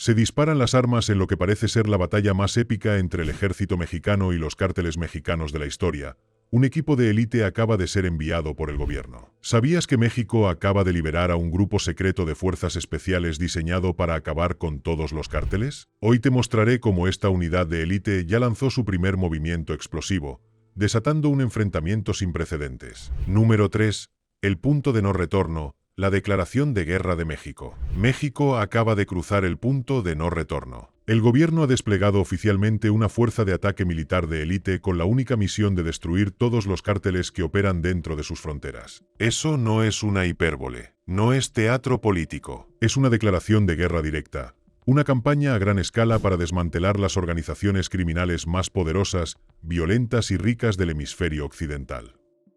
Se disparan las armas en lo que parece ser la batalla más épica entre el ejército mexicano y los cárteles mexicanos de la historia. Un equipo de élite acaba de ser enviado por el gobierno. ¿Sabías que México acaba de liberar a un grupo secreto de fuerzas especiales diseñado para acabar con todos los cárteles? Hoy te mostraré cómo esta unidad de élite ya lanzó su primer movimiento explosivo, desatando un enfrentamiento sin precedentes. Número 3. El punto de no retorno. La declaración de guerra de México. México acaba de cruzar el punto de no retorno. El gobierno ha desplegado oficialmente una fuerza de ataque militar de élite con la única misión de destruir todos los cárteles que operan dentro de sus fronteras. Eso no es una hipérbole, no es teatro político. Es una declaración de guerra directa, una campaña a gran escala para desmantelar las organizaciones criminales más poderosas, violentas y ricas del hemisferio occidental.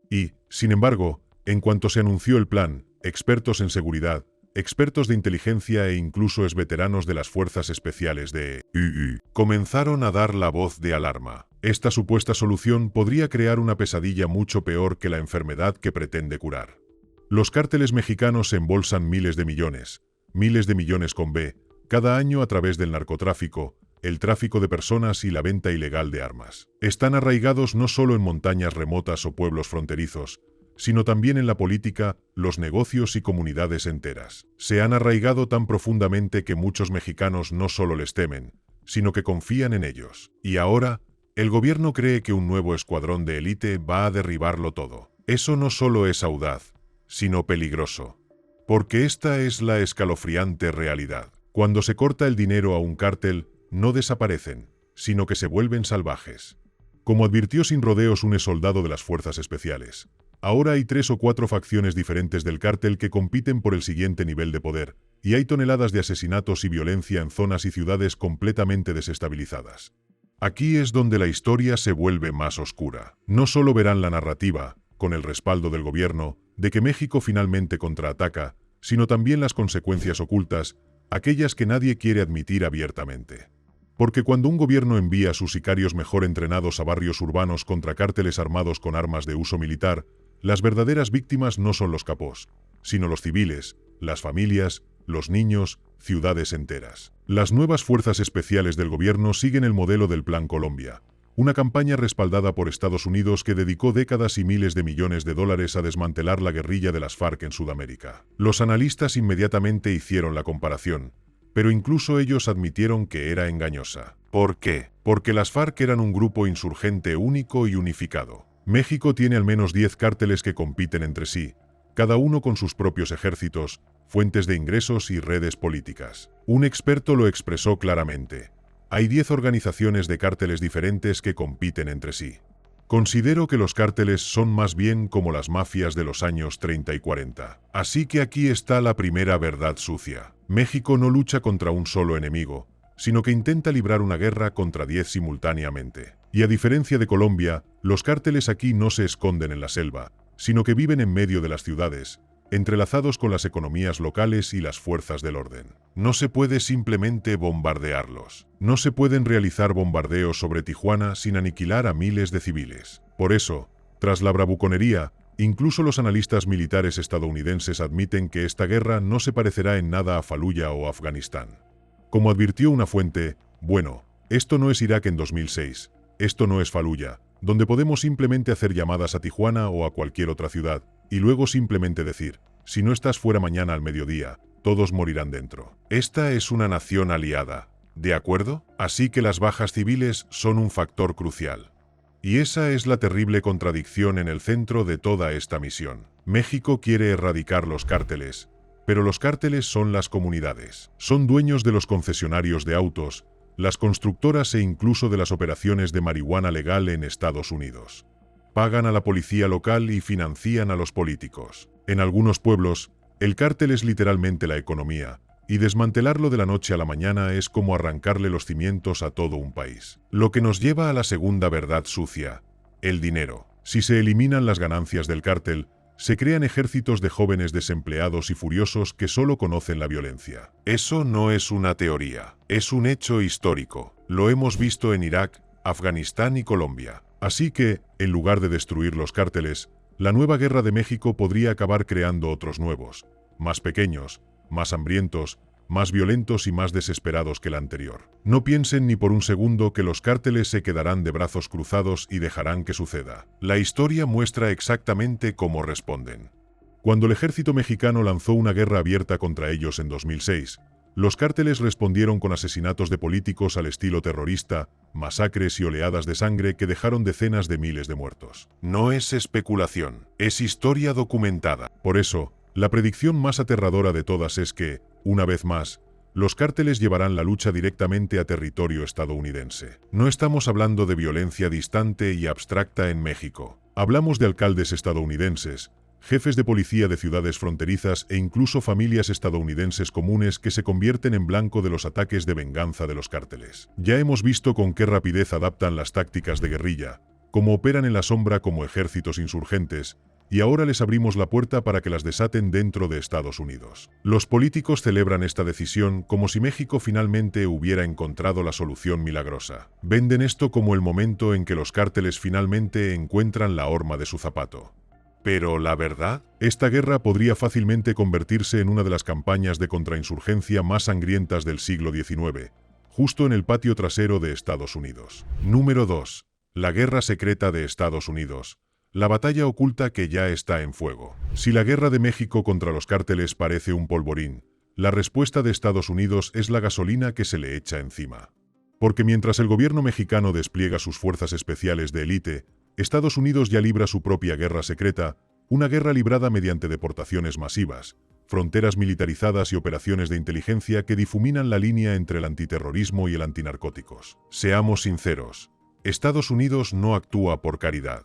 Y, sin embargo, en cuanto se anunció el plan, expertos en seguridad, expertos de inteligencia e incluso veteranos de las fuerzas especiales de UI comenzaron a dar la voz de alarma. Esta supuesta solución podría crear una pesadilla mucho peor que la enfermedad que pretende curar. Los cárteles mexicanos embolsan miles de millones con B, cada año a través del narcotráfico, el tráfico de personas y la venta ilegal de armas. Están arraigados no solo en montañas remotas o pueblos fronterizos, sino también en la política, los negocios y comunidades enteras. Se han arraigado tan profundamente que muchos mexicanos no solo les temen, sino que confían en ellos. Y ahora, el gobierno cree que un nuevo escuadrón de élite va a derribarlo todo. Eso no solo es audaz, sino peligroso. Porque esta es la escalofriante realidad. Cuando se corta el dinero a un cártel, no desaparecen, sino que se vuelven salvajes. Como advirtió sin rodeos un soldado de las fuerzas especiales, ahora hay 3 o 4 facciones diferentes del cártel que compiten por el siguiente nivel de poder, y hay toneladas de asesinatos y violencia en zonas y ciudades completamente desestabilizadas. Aquí es donde la historia se vuelve más oscura. No solo verán la narrativa, con el respaldo del gobierno, de que México finalmente contraataca, sino también las consecuencias ocultas, aquellas que nadie quiere admitir abiertamente. Porque cuando un gobierno envía a sus sicarios mejor entrenados a barrios urbanos contra cárteles armados con armas de uso militar, las verdaderas víctimas no son los capos, sino los civiles, las familias, los niños, ciudades enteras. Las nuevas fuerzas especiales del gobierno siguen el modelo del Plan Colombia, una campaña respaldada por Estados Unidos que dedicó décadas y miles de millones de dólares a desmantelar la guerrilla de las FARC en Sudamérica. Los analistas inmediatamente hicieron la comparación, pero incluso ellos admitieron que era engañosa. ¿Por qué? Porque las FARC eran un grupo insurgente único y unificado. México tiene al menos 10 cárteles que compiten entre sí, cada uno con sus propios ejércitos, fuentes de ingresos y redes políticas. Un experto lo expresó claramente. Hay 10 organizaciones de cárteles diferentes que compiten entre sí. Considero que los cárteles son más bien como las mafias de los años 30 y 40. Así que aquí está la primera verdad sucia. México no lucha contra un solo enemigo, sino que intenta librar una guerra contra 10 simultáneamente. Y a diferencia de Colombia, los cárteles aquí no se esconden en la selva, sino que viven en medio de las ciudades, entrelazados con las economías locales y las fuerzas del orden. No se puede simplemente bombardearlos. No se pueden realizar bombardeos sobre Tijuana sin aniquilar a miles de civiles. Por eso, tras la bravuconería, incluso los analistas militares estadounidenses admiten que esta guerra no se parecerá en nada a Faluya o Afganistán. Como advirtió una fuente, bueno, esto no es Irak en 2006, esto no es Faluya, donde podemos simplemente hacer llamadas a Tijuana o a cualquier otra ciudad, y luego simplemente decir, si no estás fuera mañana al mediodía, todos morirán dentro. Esta es una nación aliada, ¿de acuerdo? Así que las bajas civiles son un factor crucial. Y esa es la terrible contradicción en el centro de toda esta misión. México quiere erradicar los cárteles, pero los cárteles son las comunidades. Son dueños de los concesionarios de autos, las constructoras e incluso de las operaciones de marihuana legal en Estados Unidos. Pagan a la policía local y financian a los políticos. En algunos pueblos, el cártel es literalmente la economía, y desmantelarlo de la noche a la mañana es como arrancarle los cimientos a todo un país. Lo que nos lleva a la segunda verdad sucia, el dinero. Si se eliminan las ganancias del cártel, se crean ejércitos de jóvenes desempleados y furiosos que solo conocen la violencia. Eso no es una teoría, es un hecho histórico. Lo hemos visto en Irak, Afganistán y Colombia. Así que, en lugar de destruir los cárteles, la nueva guerra de México podría acabar creando otros nuevos, más pequeños, más hambrientos, más violentos y más desesperados que el anterior. No piensen ni por un segundo que los cárteles se quedarán de brazos cruzados y dejarán que suceda. La historia muestra exactamente cómo responden. Cuando el ejército mexicano lanzó una guerra abierta contra ellos en 2006, los cárteles respondieron con asesinatos de políticos al estilo terrorista, masacres y oleadas de sangre que dejaron decenas de miles de muertos. No es especulación, es historia documentada. Por eso, la predicción más aterradora de todas es que, una vez más, los cárteles llevarán la lucha directamente a territorio estadounidense. No estamos hablando de violencia distante y abstracta en México. Hablamos de alcaldes estadounidenses, jefes de policía de ciudades fronterizas e incluso familias estadounidenses comunes que se convierten en blanco de los ataques de venganza de los cárteles. Ya hemos visto con qué rapidez adaptan las tácticas de guerrilla, cómo operan en la sombra como ejércitos insurgentes, y ahora les abrimos la puerta para que las desaten dentro de Estados Unidos. Los políticos celebran esta decisión como si México finalmente hubiera encontrado la solución milagrosa. Venden esto como el momento en que los cárteles finalmente encuentran la horma de su zapato. Pero la verdad, esta guerra podría fácilmente convertirse en una de las campañas de contrainsurgencia más sangrientas del siglo XIX, justo en el patio trasero de Estados Unidos. Número 2. La guerra secreta de Estados Unidos. La batalla oculta que ya está en fuego. Si la guerra de México contra los cárteles parece un polvorín, la respuesta de Estados Unidos es la gasolina que se le echa encima. Porque mientras el gobierno mexicano despliega sus fuerzas especiales de élite, Estados Unidos ya libra su propia guerra secreta, una guerra librada mediante deportaciones masivas, fronteras militarizadas y operaciones de inteligencia que difuminan la línea entre el antiterrorismo y el antinarcóticos. Seamos sinceros, Estados Unidos no actúa por caridad.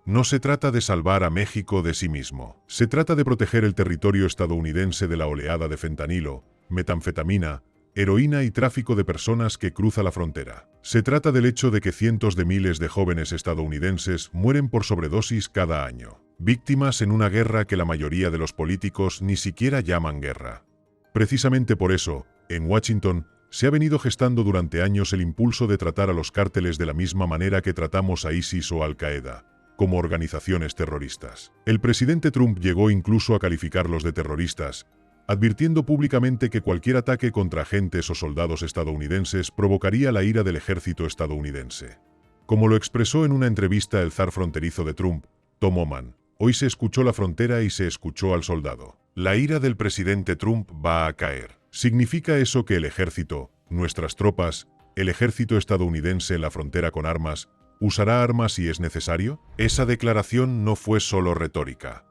No se trata de salvar a México de sí mismo. Se trata de proteger el territorio estadounidense de la oleada de fentanilo, metanfetamina, heroína y tráfico de personas que cruza la frontera. Se trata del hecho de que cientos de miles de jóvenes estadounidenses mueren por sobredosis cada año, víctimas en una guerra que la mayoría de los políticos ni siquiera llaman guerra. Precisamente por eso, en Washington, se ha venido gestando durante años el impulso de tratar a los cárteles de la misma manera que tratamos a ISIS o Al-Qaeda, como organizaciones terroristas. El presidente Trump llegó incluso a calificarlos de terroristas, advirtiendo públicamente que cualquier ataque contra agentes o soldados estadounidenses provocaría la ira del ejército estadounidense. Como lo expresó en una entrevista el zar fronterizo de Trump, Tom Homan, hoy se escuchó la frontera y se escuchó al soldado. La ira del presidente Trump va a caer. ¿Significa eso que el ejército, nuestras tropas, el ejército estadounidense en la frontera con armas, usará armas si es necesario? Esa declaración no fue solo retórica.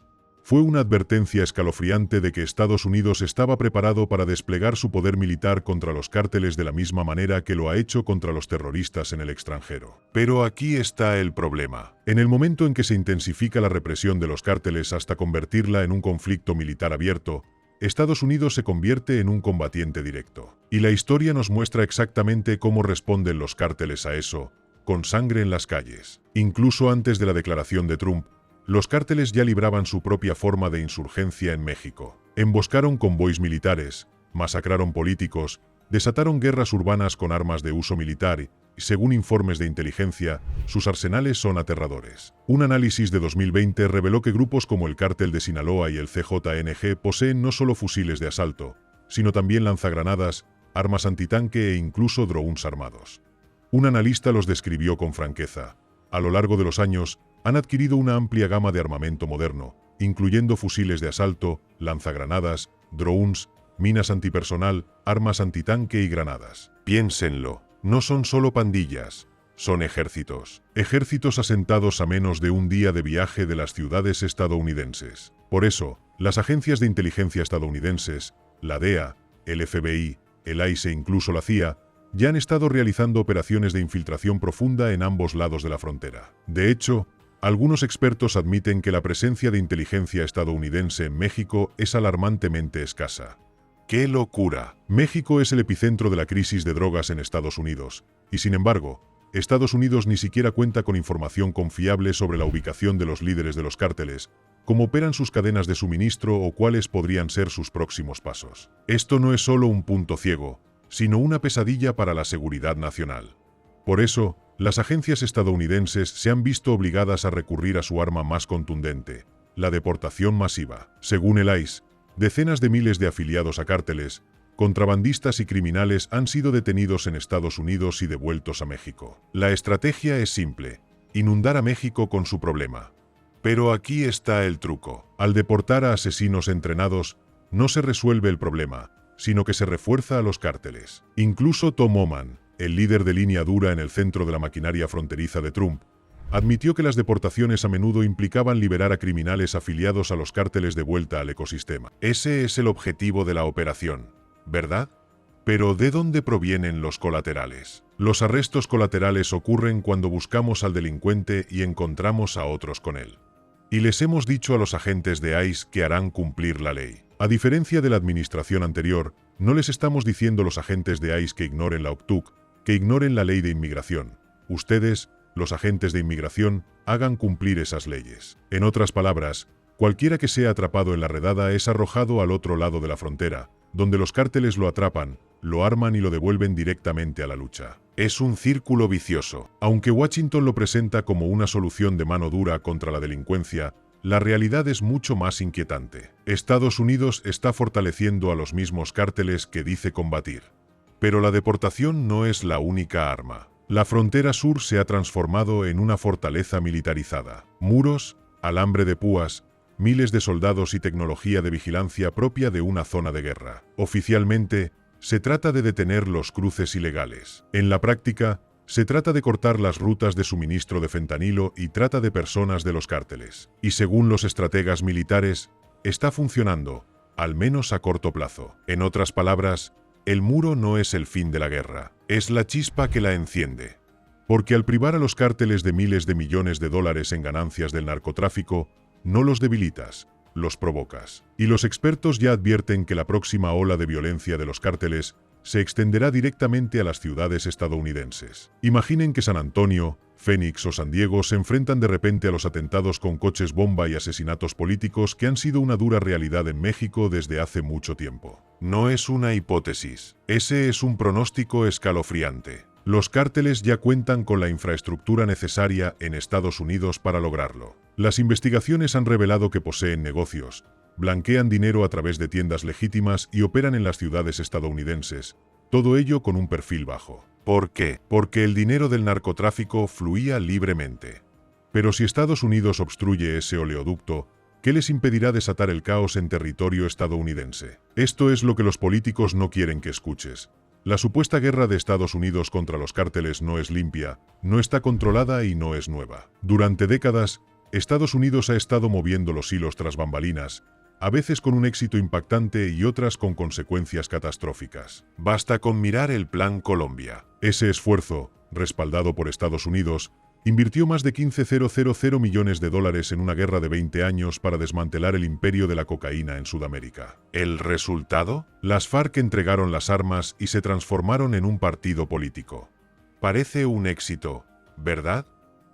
Fue una advertencia escalofriante de que Estados Unidos estaba preparado para desplegar su poder militar contra los cárteles de la misma manera que lo ha hecho contra los terroristas en el extranjero. Pero aquí está el problema. En el momento en que se intensifica la represión de los cárteles hasta convertirla en un conflicto militar abierto, Estados Unidos se convierte en un combatiente directo. Y la historia nos muestra exactamente cómo responden los cárteles a eso, con sangre en las calles. Incluso antes de la declaración de Trump, los cárteles ya libraban su propia forma de insurgencia en México. Emboscaron convoys militares, masacraron políticos, desataron guerras urbanas con armas de uso militar y, según informes de inteligencia, sus arsenales son aterradores. Un análisis de 2020 reveló que grupos como el Cártel de Sinaloa y el CJNG poseen no solo fusiles de asalto, sino también lanzagranadas, armas antitanque e incluso drones armados. Un analista los describió con franqueza. A lo largo de los años, han adquirido una amplia gama de armamento moderno, incluyendo fusiles de asalto, lanzagranadas, drones, minas antipersonal, armas antitanque y granadas. Piénsenlo, no son solo pandillas, son ejércitos. Ejércitos asentados a menos de un día de viaje de las ciudades estadounidenses. Por eso, las agencias de inteligencia estadounidenses, la DEA, el FBI, el ICE e incluso la CIA, ya han estado realizando operaciones de infiltración profunda en ambos lados de la frontera. De hecho, algunos expertos admiten que la presencia de inteligencia estadounidense en México es alarmantemente escasa. ¡Qué locura! México es el epicentro de la crisis de drogas en Estados Unidos, y sin embargo, Estados Unidos ni siquiera cuenta con información confiable sobre la ubicación de los líderes de los cárteles, cómo operan sus cadenas de suministro o cuáles podrían ser sus próximos pasos. Esto no es solo un punto ciego, sino una pesadilla para la seguridad nacional. Por eso, las agencias estadounidenses se han visto obligadas a recurrir a su arma más contundente, la deportación masiva. Según el ICE, decenas de miles de afiliados a cárteles, contrabandistas y criminales han sido detenidos en Estados Unidos y devueltos a México. La estrategia es simple: inundar a México con su problema. Pero aquí está el truco. Al deportar a asesinos entrenados, no se resuelve el problema, sino que se refuerza a los cárteles. Incluso Tom Homan, el líder de línea dura en el centro de la maquinaria fronteriza de Trump, admitió que las deportaciones a menudo implicaban liberar a criminales afiliados a los cárteles de vuelta al ecosistema. Ese es el objetivo de la operación, ¿verdad? Pero ¿de dónde provienen los colaterales? Los arrestos colaterales ocurren cuando buscamos al delincuente y encontramos a otros con él. Y les hemos dicho a los agentes de ICE que harán cumplir la ley. A diferencia de la administración anterior, no les estamos diciendo a los agentes de ICE que ignoren la OCTUC, que ignoren la ley de inmigración. Ustedes, los agentes de inmigración, hagan cumplir esas leyes. En otras palabras, cualquiera que sea atrapado en la redada es arrojado al otro lado de la frontera, donde los cárteles lo atrapan, lo arman y lo devuelven directamente a la lucha. Es un círculo vicioso. Aunque Washington lo presenta como una solución de mano dura contra la delincuencia, la realidad es mucho más inquietante. Estados Unidos está fortaleciendo a los mismos cárteles que dice combatir. Pero la deportación no es la única arma. La frontera sur se ha transformado en una fortaleza militarizada. Muros, alambre de púas, miles de soldados y tecnología de vigilancia propia de una zona de guerra. Oficialmente, se trata de detener los cruces ilegales. En la práctica, se trata de cortar las rutas de suministro de fentanilo y trata de personas de los cárteles. Y según los estrategas militares, está funcionando, al menos a corto plazo. En otras palabras, el muro no es el fin de la guerra, es la chispa que la enciende. Porque al privar a los cárteles de miles de millones de dólares en ganancias del narcotráfico, no los debilitas, los provocas. Y los expertos ya advierten que la próxima ola de violencia de los cárteles se extenderá directamente a las ciudades estadounidenses. Imaginen que San Antonio, Phoenix o San Diego se enfrentan de repente a los atentados con coches bomba y asesinatos políticos que han sido una dura realidad en México desde hace mucho tiempo. No es una hipótesis, ese es un pronóstico escalofriante. Los cárteles ya cuentan con la infraestructura necesaria en Estados Unidos para lograrlo. Las investigaciones han revelado que poseen negocios, blanquean dinero a través de tiendas legítimas y operan en las ciudades estadounidenses, todo ello con un perfil bajo. ¿Por qué? Porque el dinero del narcotráfico fluía libremente. Pero si Estados Unidos obstruye ese oleoducto, ¿qué les impedirá desatar el caos en territorio estadounidense? Esto es lo que los políticos no quieren que escuches. La supuesta guerra de Estados Unidos contra los cárteles no es limpia, no está controlada y no es nueva. Durante décadas, Estados Unidos ha estado moviendo los hilos tras bambalinas, a veces con un éxito impactante y otras con consecuencias catastróficas. Basta con mirar el Plan Colombia. Ese esfuerzo, respaldado por Estados Unidos, invirtió más de 15.000 millones de dólares en una guerra de 20 años para desmantelar el imperio de la cocaína en Sudamérica. ¿El resultado? Las FARC entregaron las armas y se transformaron en un partido político. Parece un éxito, ¿verdad?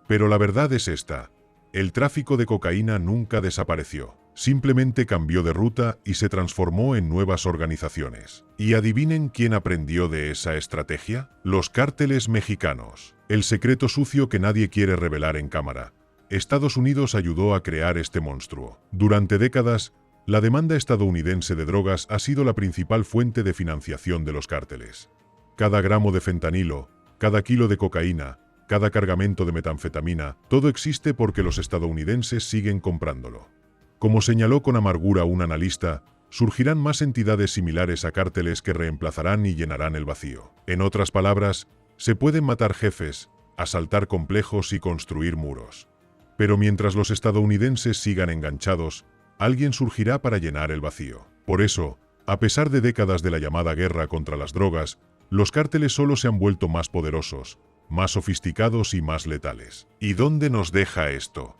Pero la verdad es esta: el tráfico de cocaína nunca desapareció. Simplemente cambió de ruta y se transformó en nuevas organizaciones. ¿Y adivinen quién aprendió de esa estrategia? Los cárteles mexicanos. El secreto sucio que nadie quiere revelar en cámara. Estados Unidos ayudó a crear este monstruo. Durante décadas, la demanda estadounidense de drogas ha sido la principal fuente de financiación de los cárteles. Cada gramo de fentanilo, cada kilo de cocaína, cada cargamento de metanfetamina, todo existe porque los estadounidenses siguen comprándolo. Como señaló con amargura un analista, surgirán más entidades similares a cárteles que reemplazarán y llenarán el vacío. En otras palabras, se pueden matar jefes, asaltar complejos y construir muros. Pero mientras los estadounidenses sigan enganchados, alguien surgirá para llenar el vacío. Por eso, a pesar de décadas de la llamada guerra contra las drogas, los cárteles solo se han vuelto más poderosos, más sofisticados y más letales. ¿Y dónde nos deja esto?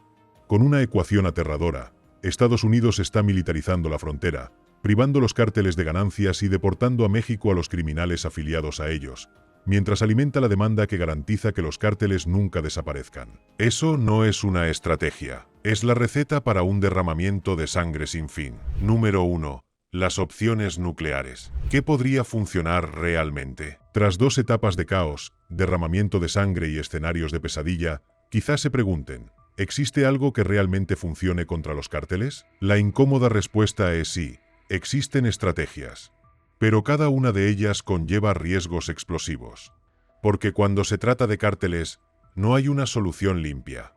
Con una ecuación aterradora: Estados Unidos está militarizando la frontera, privando los cárteles de ganancias y deportando a México a los criminales afiliados a ellos, mientras alimenta la demanda que garantiza que los cárteles nunca desaparezcan. Eso no es una estrategia, es la receta para un derramamiento de sangre sin fin. Número 1. Las opciones nucleares. ¿Qué podría funcionar realmente? Tras 2 etapas de caos, derramamiento de sangre y escenarios de pesadilla, quizás se pregunten: ¿existe algo que realmente funcione contra los cárteles? La incómoda respuesta es sí, existen estrategias. pero cada una de ellas conlleva riesgos explosivos. Porque cuando se trata de cárteles, no hay una solución limpia.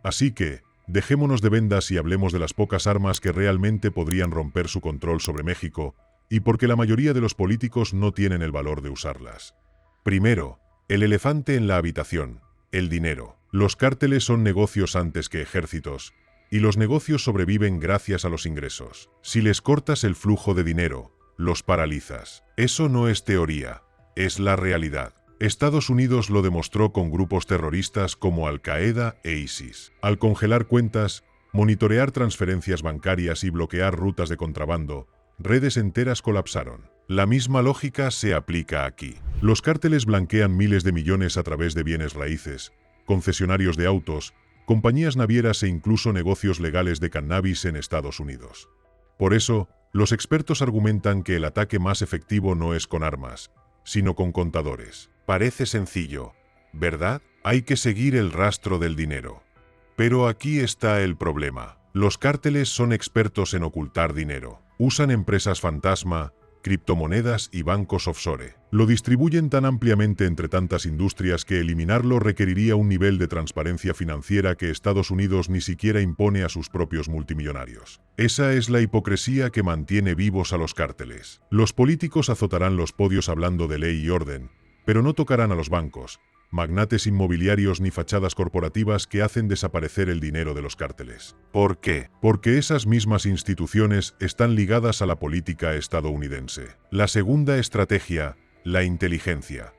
Así que, dejémonos de vendas y hablemos de las pocas armas que realmente podrían romper su control sobre México, y porque la mayoría de los políticos no tienen el valor de usarlas. Primero, el elefante en la habitación, el dinero. Los cárteles son negocios antes que ejércitos, y los negocios sobreviven gracias a los ingresos. Si les cortas el flujo de dinero, los paralizas. Eso no es teoría, es la realidad. Estados Unidos lo demostró con grupos terroristas como Al-Qaeda e ISIS. Al congelar cuentas, monitorear transferencias bancarias y bloquear rutas de contrabando, redes enteras colapsaron. La misma lógica se aplica aquí. Los cárteles blanquean miles de millones a través de bienes raíces, concesionarios de autos, compañías navieras e incluso negocios legales de cannabis en Estados Unidos. Por eso, los expertos argumentan que el ataque más efectivo no es con armas, sino con contadores. Parece sencillo, ¿verdad? Hay que seguir el rastro del dinero. Pero aquí está el problema. Los cárteles son expertos en ocultar dinero. Usan empresas fantasma, criptomonedas y bancos offshore. Lo distribuyen tan ampliamente entre tantas industrias que eliminarlo requeriría un nivel de transparencia financiera que Estados Unidos ni siquiera impone a sus propios multimillonarios. Esa es la hipocresía que mantiene vivos a los cárteles. Los políticos azotarán los podios hablando de ley y orden, pero no tocarán a los bancos, magnates inmobiliarios ni fachadas corporativas que hacen desaparecer el dinero de los cárteles. ¿Por qué? Porque esas mismas instituciones están ligadas a la política estadounidense. La segunda estrategia, la inteligencia.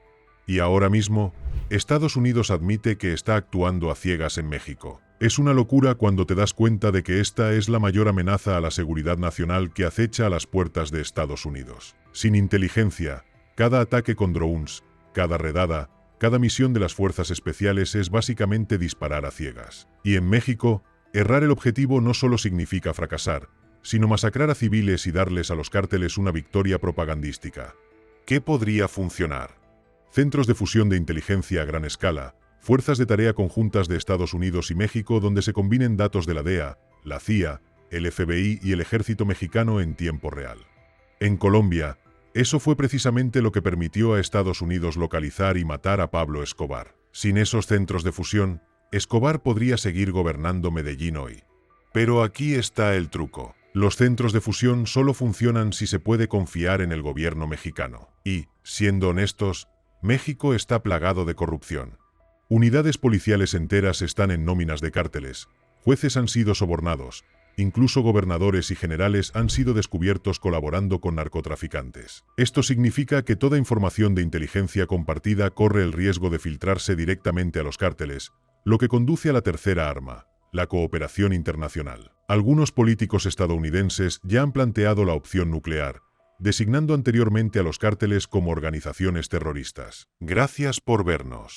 Y ahora mismo, Estados Unidos admite que está actuando a ciegas en México. Es una locura cuando te das cuenta de que esta es la mayor amenaza a la seguridad nacional que acecha a las puertas de Estados Unidos. Sin inteligencia, cada ataque con drones, cada redada, cada misión de las fuerzas especiales es básicamente disparar a ciegas. Y en México, errar el objetivo no solo significa fracasar, sino masacrar a civiles y darles a los cárteles una victoria propagandística. ¿Qué podría funcionar? Centros de fusión de inteligencia a gran escala, fuerzas de tarea conjuntas de Estados Unidos y México donde se combinen datos de la DEA, la CIA, el FBI y el ejército mexicano en tiempo real. En Colombia, eso fue precisamente lo que permitió a Estados Unidos localizar y matar a Pablo Escobar. Sin esos centros de fusión, Escobar podría seguir gobernando Medellín hoy. Pero aquí está el truco. Los centros de fusión solo funcionan si se puede confiar en el gobierno mexicano. Y, siendo honestos, México está plagado de corrupción. Unidades policiales enteras están en nóminas de cárteles, jueces han sido sobornados, incluso gobernadores y generales han sido descubiertos colaborando con narcotraficantes. Esto significa que toda información de inteligencia compartida corre el riesgo de filtrarse directamente a los cárteles, lo que conduce a la tercera arma, la cooperación internacional. Algunos políticos estadounidenses ya han planteado la opción nuclear, designando anteriormente a los cárteles como organizaciones terroristas. Gracias por vernos.